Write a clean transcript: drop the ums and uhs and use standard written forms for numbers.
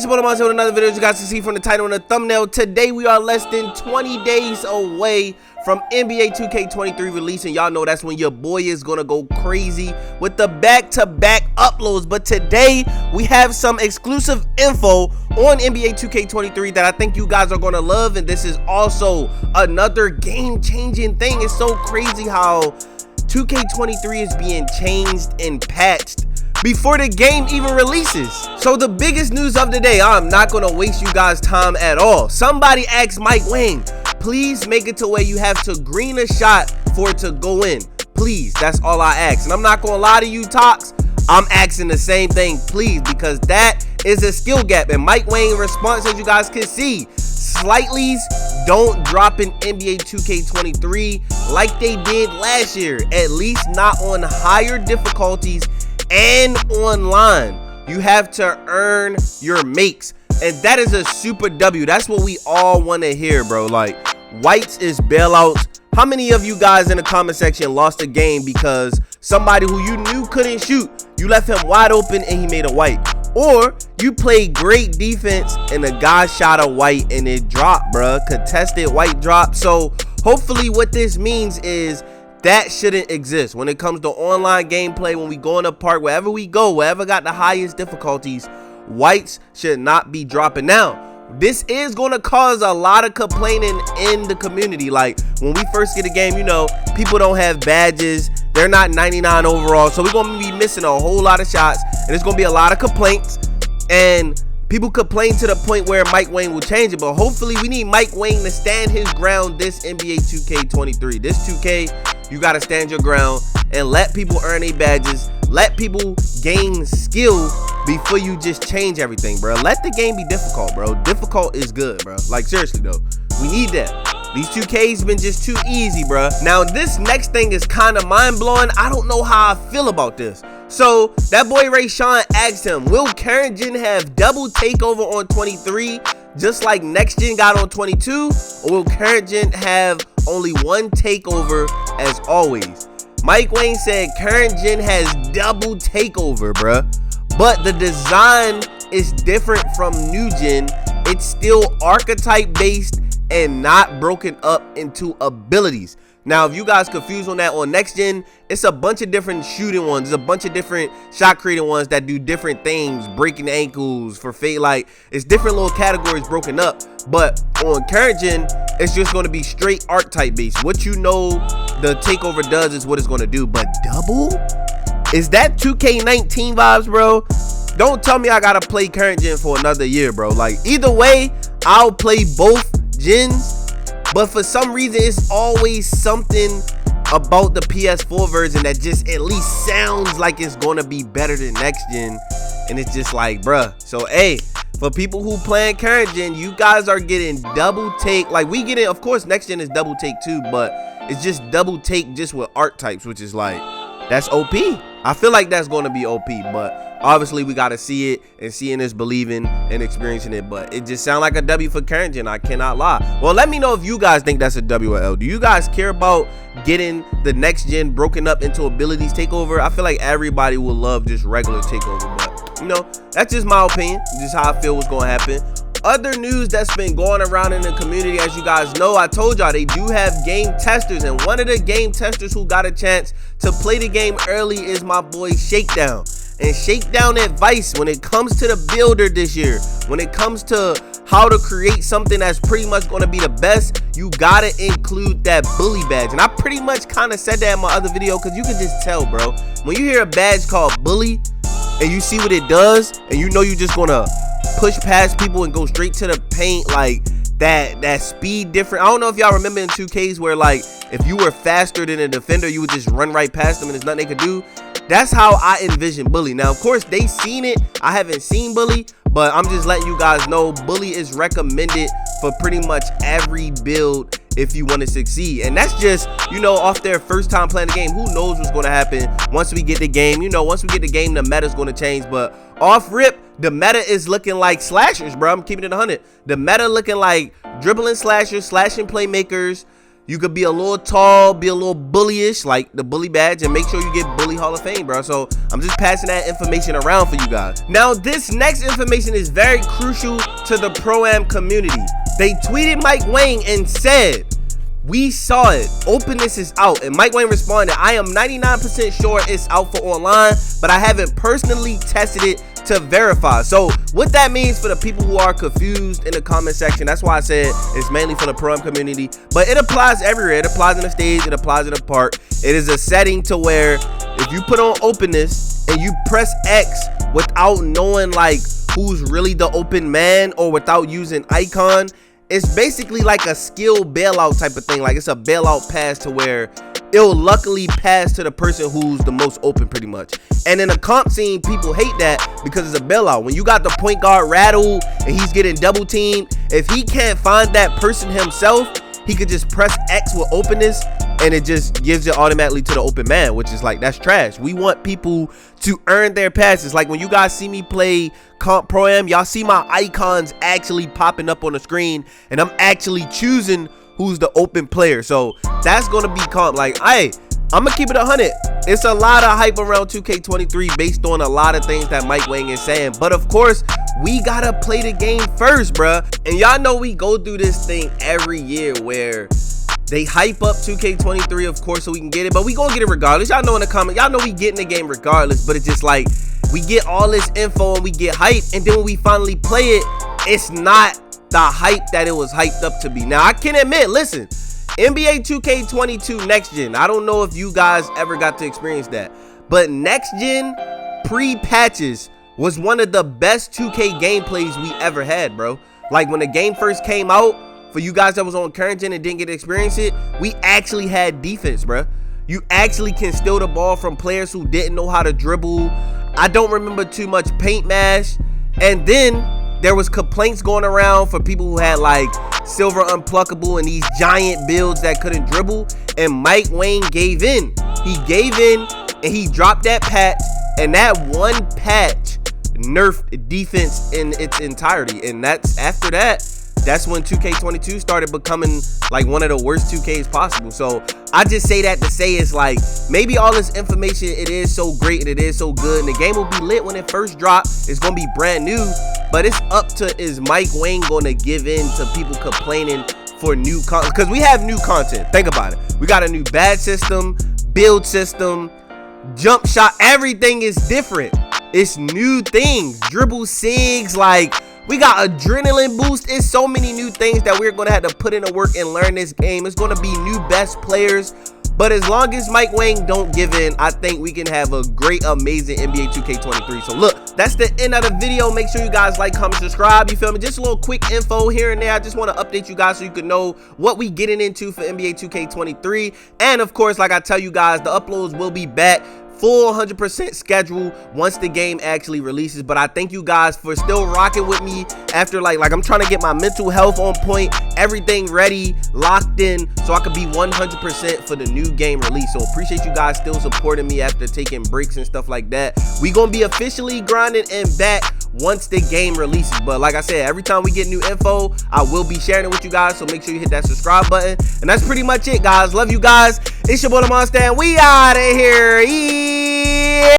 it's your boy LaMonsta with another video. As you guys can see from the title and the thumbnail, today we are less than 20 days away from NBA 2K23 release, and y'all know that's when your boy is gonna go crazy with the back-to-back uploads. But today we have some exclusive info on NBA 2K23 that I think you guys are gonna love, and this is also another game-changing thing. It's so crazy how 2K23 is being changed and patched before the game even releases. So the biggest news of the day, I'm not gonna waste you guys time at all. Somebody asked Mike Wang, please make it to where you have to green a shot for it to go in. Please, that's all I ask. And I'm not gonna lie to you, Tox, I'm asking the same thing, please, because that is a skill gap. And Mike Wang response, as you guys can see, slightlies don't drop in NBA 2K23 like they did last year, at least not on higher difficulties and online. You have to earn your makes, and that is a super W. That's what we all want to hear, bro. Like, whites is bailouts. How many of you guys in the comment section lost a game because somebody who you knew couldn't shoot, you left him wide open and he made a white? Or you played great defense and the guy shot a white and it dropped, bro. Contested white drop. So hopefully what this means is that shouldn't exist when it comes to online gameplay. When we go in the park, wherever we go, wherever got the highest difficulties, whites should not be dropping. Now, this is going to cause a lot of complaining in the community. Like, when we first get a game, you know, people don't have badges. They're not 99 overall. So we're going to be missing a whole lot of shots, and there's going to be a lot of complaints. And people complain to the point where Mike Wang will change it. But hopefully we need Mike Wang to stand his ground this NBA 2K23. This 2K, you got to stand your ground and let people earn their badges. Let people gain skill before you just change everything, bro. Let the game be difficult, bro. Difficult is good, bro. Like, seriously, though. We need that. These 2Ks been just too easy, bro. Now, this next thing is kind of mind-blowing. I don't know how I feel about this. So, that boy Ray Sean asked him, will current gen have double takeover on 23, just like next gen got on 22? Or will current gen have only one takeover as always? Mike Wang said current gen has double takeover, bruh. But the design is different from new gen. It's still archetype based and not broken up into abilities. Now, if you guys confused on that, on next gen, it's a bunch of different shooting ones. There's a bunch of different shot creating ones that do different things, breaking ankles for fade. Like, it's different little categories broken up. But on current gen, it's just going to be straight archetype based. What you know the takeover does is what it's going to do. But double? Is that 2K19 vibes, bro? Don't tell me I got to play current gen for another year, bro. Like, either way, I'll play both gens. But for some reason, it's always something about the PS4 version that just at least sounds like it's going to be better than next gen. And it's just like, bruh. So, hey, for people who playing current gen, you guys are getting double take. Like, we get it. Of course, next gen is double take too. But it's just double take just with archetypes, which is like, that's OP. I feel like that's going to be OP, but obviously we got to see it, and seeing is believing and experiencing it. But it just sounds like a W for current gen. I cannot lie. Well, let me know if you guys think that's a W or L. Do you guys care about getting the next gen broken up into abilities takeover? I feel like everybody will love just regular takeover, but you know, that's just my opinion. Just how I feel what's going to happen. Other news that's been going around in the community, as you guys know, I told y'all they do have game testers, and one of the game testers who got a chance to play the game early is my boy Shakedown. And Shakedown advice when it comes to the builder this year, when it comes to how to create something that's pretty much going to be the best, you gotta include that bully badge. And I pretty much kind of said that in my other video, because you can just tell, bro, when you hear a badge called bully and you see what it does, and you know you're just gonna push past people and go straight to the paint, like that speed different. I don't know if y'all remember in 2Ks where, like, if you were faster than a defender, you would just run right past them and there's nothing they could do. That's how I envision bully. Now, of course, they seen it. I haven't seen bully, but I'm just letting you guys know bully is recommended for pretty much every build if you want to succeed. And that's just, you know, off their first time playing the game. Who knows what's going to happen once we get the game? You know, once we get the game, the meta's going to change. But off rip, the meta is looking like slashers, bro. I'm keeping it 100. The meta looking like dribbling slashers, slashing playmakers. You could be a little tall, be a little bullyish, like the bully badge, and make sure you get Bully Hall of Fame, bro. So I'm just passing that information around for you guys. Now, this next information is very crucial to the Pro-Am community. They tweeted Mike Wang and said, "We saw it. Openness is out." And Mike Wang responded, "I am 99% sure it's out for online, but I haven't personally tested it to verify." So what that means for the people who are confused in the comment section, that's why I said it's mainly for the Pro-Am community, but it applies everywhere. It applies in the stage, it applies in the park. It is a setting to where if you put on Openness and you press X without knowing like who's really the open man or without using icon, it's basically like a skill bailout type of thing. Like it's a bailout pass to where it'll luckily pass to the person who's the most open pretty much. And in the comp scene, people hate that because it's a bailout. When you got the point guard Rattle and he's getting double teamed, if he can't find that person himself, he could just press X with Openness and it just gives it automatically to the open man, which is like, that's trash. We want people to earn their passes. Like when you guys see me play comp Pro-Am, y'all see my icons actually popping up on the screen and I'm actually choosing who's the open player. So that's gonna be comp. Like, I'm gonna keep it 100. It's a lot of hype around 2K23 based on a lot of things that Mike Wang is saying, but of course we gotta play the game first, bruh. And y'all know we go through this thing every year where they hype up 2K23, of course, so we can get it, but we gonna get it regardless. Y'all know in the comment, y'all know we get in the game regardless, but it's just like we get all this info and we get hype, and then when we finally play it, it's not the hype that it was hyped up to be. Now I can admit, listen, NBA 2K22 next gen, I don't know if you guys ever got to experience that, but next gen pre-patches was one of the best 2K gameplays we ever had, bro. Like when the game first came out, for you guys that was on current gen and didn't get to experience it, we actually had defense, bro. You actually can steal the ball from players who didn't know how to dribble. I don't remember too much paint mash. And then there was complaints going around for people who had like silver unpluckable and these giant builds that couldn't dribble. And Mike Wang gave in. He gave in and he dropped that patch. And that one patch nerfed defense in its entirety. And that's after that, that's when 2K22 started becoming like one of the worst 2Ks possible. So I just say that to say it's like maybe all this information, it is so great and it is so good and the game will be lit when it first drops. It's gonna be brand new, but it's up to, is Mike Wang gonna give in to people complaining for new content? Because we have new content. Think about it. We got a new badge system, build system, jump shot, everything is different. It's new things, dribble sigs, like we got adrenaline boost. It's so many new things that we're gonna have to put in the work and learn this game. It's gonna be new best players, but as long as Mike Wang don't give in, I think we can have a great, amazing NBA 2K23. So look, that's the end of the video. Make sure you guys like, comment, subscribe. You feel me? Just a little quick info here and there. I just want to update you guys so you can know what we getting into for NBA 2K23. And of course, like I tell you guys, the uploads will be back full 100% schedule once the game actually releases. But I thank you guys for still rocking with me after like I'm trying to get my mental health on point, everything ready, locked in, so I could be 100% for the new game release. So appreciate you guys still supporting me after taking breaks and stuff like that. We gonna be officially grinding and back once the game releases. But like I said, every time we get new info, I will be sharing it with you guys, so make sure you hit that subscribe button. And that's pretty much it, guys. Love you guys. It's your boy LaMonsta, and we out of here.